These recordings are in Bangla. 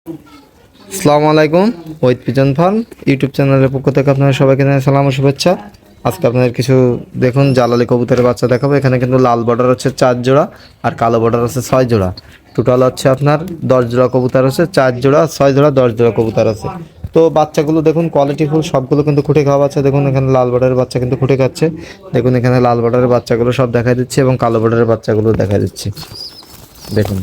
আসসালামু আলাইকুম। ওয়েট পিজন ফার্ম ইউটিউব চ্যানেলের পক্ষ থেকে আপনাদের সবাইকে জানাই সালাম ও শুভেচ্ছা। আজকে আপনাদের কিছু দেখুন জালালি কবুতরের বাচ্চা দেখাবো। এখানে কিন্তু লাল বর্ডার হচ্ছে 4 জোড়া আর কালো বর্ডার হচ্ছে 6 জোড়া। টোটাল হচ্ছে আপনার 10 জোড়া কবুতর আছে, 4 জোড়া 6 জোড়া 10 জোড়া কবুতর আছে। তো বাচ্চাগুলো দেখুন কোয়ালিটিফুল, সবগুলো কিন্তু খুঁটে খাওয়া বাচ্চা। দেখুন এখানে লাল বর্ডারের বাচ্চা কিন্তু খুঁটে খাচ্ছে। দেখুন এখানে লাল বর্ডারের বাচ্চাগুলো সব দেখাই দিচ্ছি এবং কালো বর্ডারের বাচ্চাগুলো দেখাই দিচ্ছি। দেখুন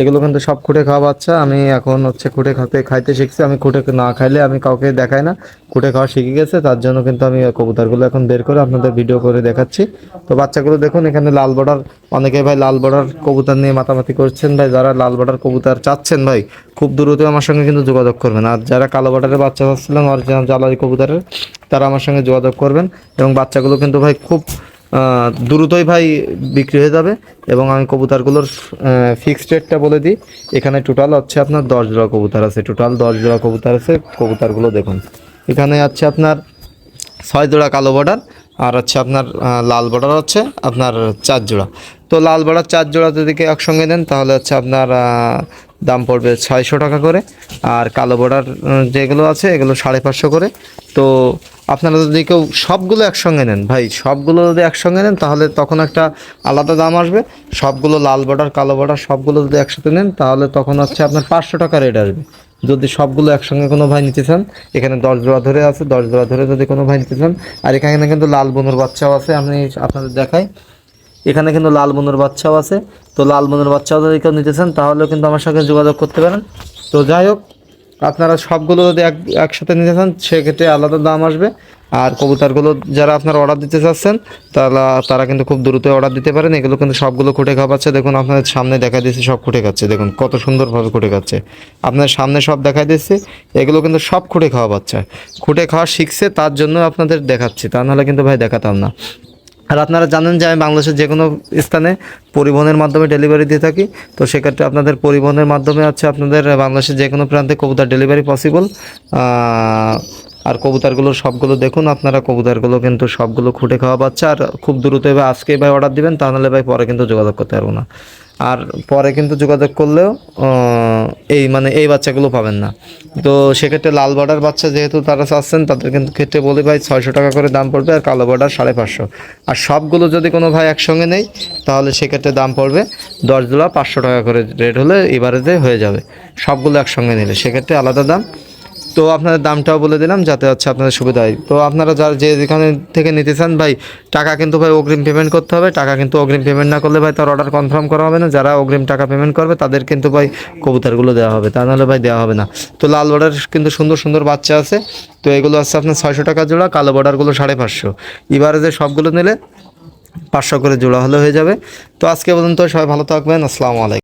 এগুলো কিন্তু সব খুঁটে খাওয়া বাচ্চা। আমি এখন হচ্ছে খুঁটে খাইতে শিখছি। আমি খুঁটে না খাইলে আমি কাউকে দেখাই না, খুঁটে খাওয়া শিখে গেছে, তার জন্য কিন্তু আমি কবুতরগুলো এখন বের করে আপনাদের ভিডিও করে দেখাচ্ছি। তো বাচ্চাগুলো দেখুন এখানে লাল বর্ডার, অনেকে ভাই লাল বর্ডার কবুতর নিয়ে মাতামাতি করছেন। ভাই যারা লাল বর্ডার কবুতর চাচ্ছেন ভাই খুব দ্রুত আমার সঙ্গে কিন্তু যোগাযোগ করবেন। আর যারা কালো বর্ডারের বাচ্চা চাচ্ছিলেন অরিজিনাল জালারি কবুতরের, তারা আমার সঙ্গে যোগাযোগ করবেন। এবং বাচ্চাগুলো কিন্তু ভাই খুব দ্রুতই ভাই বিক্রি হয়ে যাবে। এবং আমি কবুতরগুলোর ফিক্সড রেটটা বলে দিই। এখানে টোটাল হচ্ছে আপনার 10 জোড়া কবুতর আছে, টোটাল 10 জোড়া কবুতর আছে। কবুতরগুলো দেখুন এখানে আছে আপনার 6 জোড়া কালো বর্ডার আর হচ্ছে আপনার লাল বর্ডার হচ্ছে আপনার 4 জোড়া। তো লাল বর্ডার 4 জোড়া যদি একসঙ্গে নেন তাহলে হচ্ছে আপনার দাম পড়বে 600 টাকা করে। আর কালো বর্ডার যেগুলো আছে এগুলো 550 করে। তো আপনারা যদি কেউ সবগুলো একসঙ্গে নেন ভাই, সবগুলো যদি একসঙ্গে নেন তাহলে তখন একটা আলাদা দাম আসবে। সবগুলো লাল বর্ডার কালো বর্ডার সবগুলো যদি একসাথে নেন তাহলে তখন হচ্ছে আপনার 500 টাকা রেট আসবে। যদি সবগুলো একসঙ্গে কোনো ভাই নিতে চান, এখানে 10 জোড়া ধরে আছে, 10 জোড়া ধরে যদি কোনো ভাই নিতে চান। আর এখানে কিন্তু লাল বনুর বাচ্চাও আছে, আমি আপনাদের দেখাই। এখানে কিন্তু লাল বনুর বাচ্চাও আছে। তো লাল বনুর বাচ্চাও যদি কেউ নিতে চান তাহলেও কিন্তু আমার সঙ্গে যোগাযোগ করতে পারেন। তো যাই হোক, আপনারা সবগুলো যদি একসাথে নিতে চান সেক্ষেত্রে আলাদা দাম আসবে। আর কবুতরগুলো যারা আপনারা অর্ডার দিতে চাচ্ছেন তারা কিন্তু খুব দ্রুত অর্ডার দিতে পারেন। এগুলো কিন্তু সবগুলো খুঁটে খাওয়াচ্ছে। দেখুন আপনাদের সামনে দেখা দিচ্ছি সব খুঁটে খাচ্ছে। দেখুন কত সুন্দরভাবে খুঁটে খাচ্ছে, আপনার সামনে সব দেখাই দিচ্ছি। এগুলো কিন্তু সব খুঁটে খাওয়া বাচ্চা, খুঁটে খাওয়া শিখছে, তার জন্য আপনাদের দেখাচ্ছি, তা নাহলে কিন্তু ভাই দেখাতাম না। আর আপনারা জানেন যে আমি বাংলাদেশের যে কোনো স্থানে পরিবহনের মাধ্যমে ডেলিভারি দিয়ে থাকি। তো সেক্ষেত্রে আপনাদের পরিবহনের মাধ্যমে আছে আপনাদের বাংলাদেশের যে কোনো প্রান্তে কবুতর ডেলিভারি পসিবল। আর কবুতরগুলো সবগুলো দেখুন আপনারা, কবুতরগুলো কিন্তু সবগুলো খুঁটে খাওয়া বাচ্চা। আর খুব দ্রুত এবার আজকেই ভাই অর্ডার দিবেন, তা নাহলে ভাই পরে কিন্তু যোগাযোগ করতে পারবো না। আর পরে কিন্তু যোগাযোগ করলেও এই বাচ্চাগুলো পাবেন না। তো সেক্ষেত্রে লাল বর্ডার বাচ্চা যেহেতু তারা চাচ্ছেন, তাদের কিন্তু ক্ষেত্রে বলি ভাই 600 টাকা করে দাম পড়বে, আর কালো বর্ডার 550। আর সবগুলো যদি কোনো ভাই একসঙ্গে নেই তাহলে সেক্ষেত্রে দাম পড়বে 10 জোড়া 500 টাকা করে রেট হলে এবারেতে হয়ে যাবে। সবগুলো একসঙ্গে নিলে সেক্ষেত্রে আলাদা দাম। তো আপনাদের দামটাও বলে দিলাম যাতে হচ্ছে আপনাদের সুবিধা হয়। তো আপনারা যারা যেখানে থেকে নিতে চান ভাই, টাকা কিন্তু ভাই অগ্রিম পেমেন্ট করতে হবে। টাকা কিন্তু অগ্রিম পেমেন্ট না করলে ভাই তার অর্ডার কনফার্ম করা হবে না। যারা অগ্রিম টাকা পেমেন্ট করবে তাদের কিন্তু ভাই কবুতরগুলো দেওয়া হবে, তা নাহলে ভাই দেওয়া হবে না। তো লাল বর্ডার কিন্তু সুন্দর সুন্দর বাচ্চা আছে। তো এগুলো আছে আপনার 600 টাকা জোড়া, কালো বর্ডারগুলো 550। এবারে যে সবগুলো নিলে 500 করে জোড়া হলে হয়ে যাবে। তো আজকে পর্যন্ত সবাই ভালো থাকবেন। আসসালামু আলাইকুম।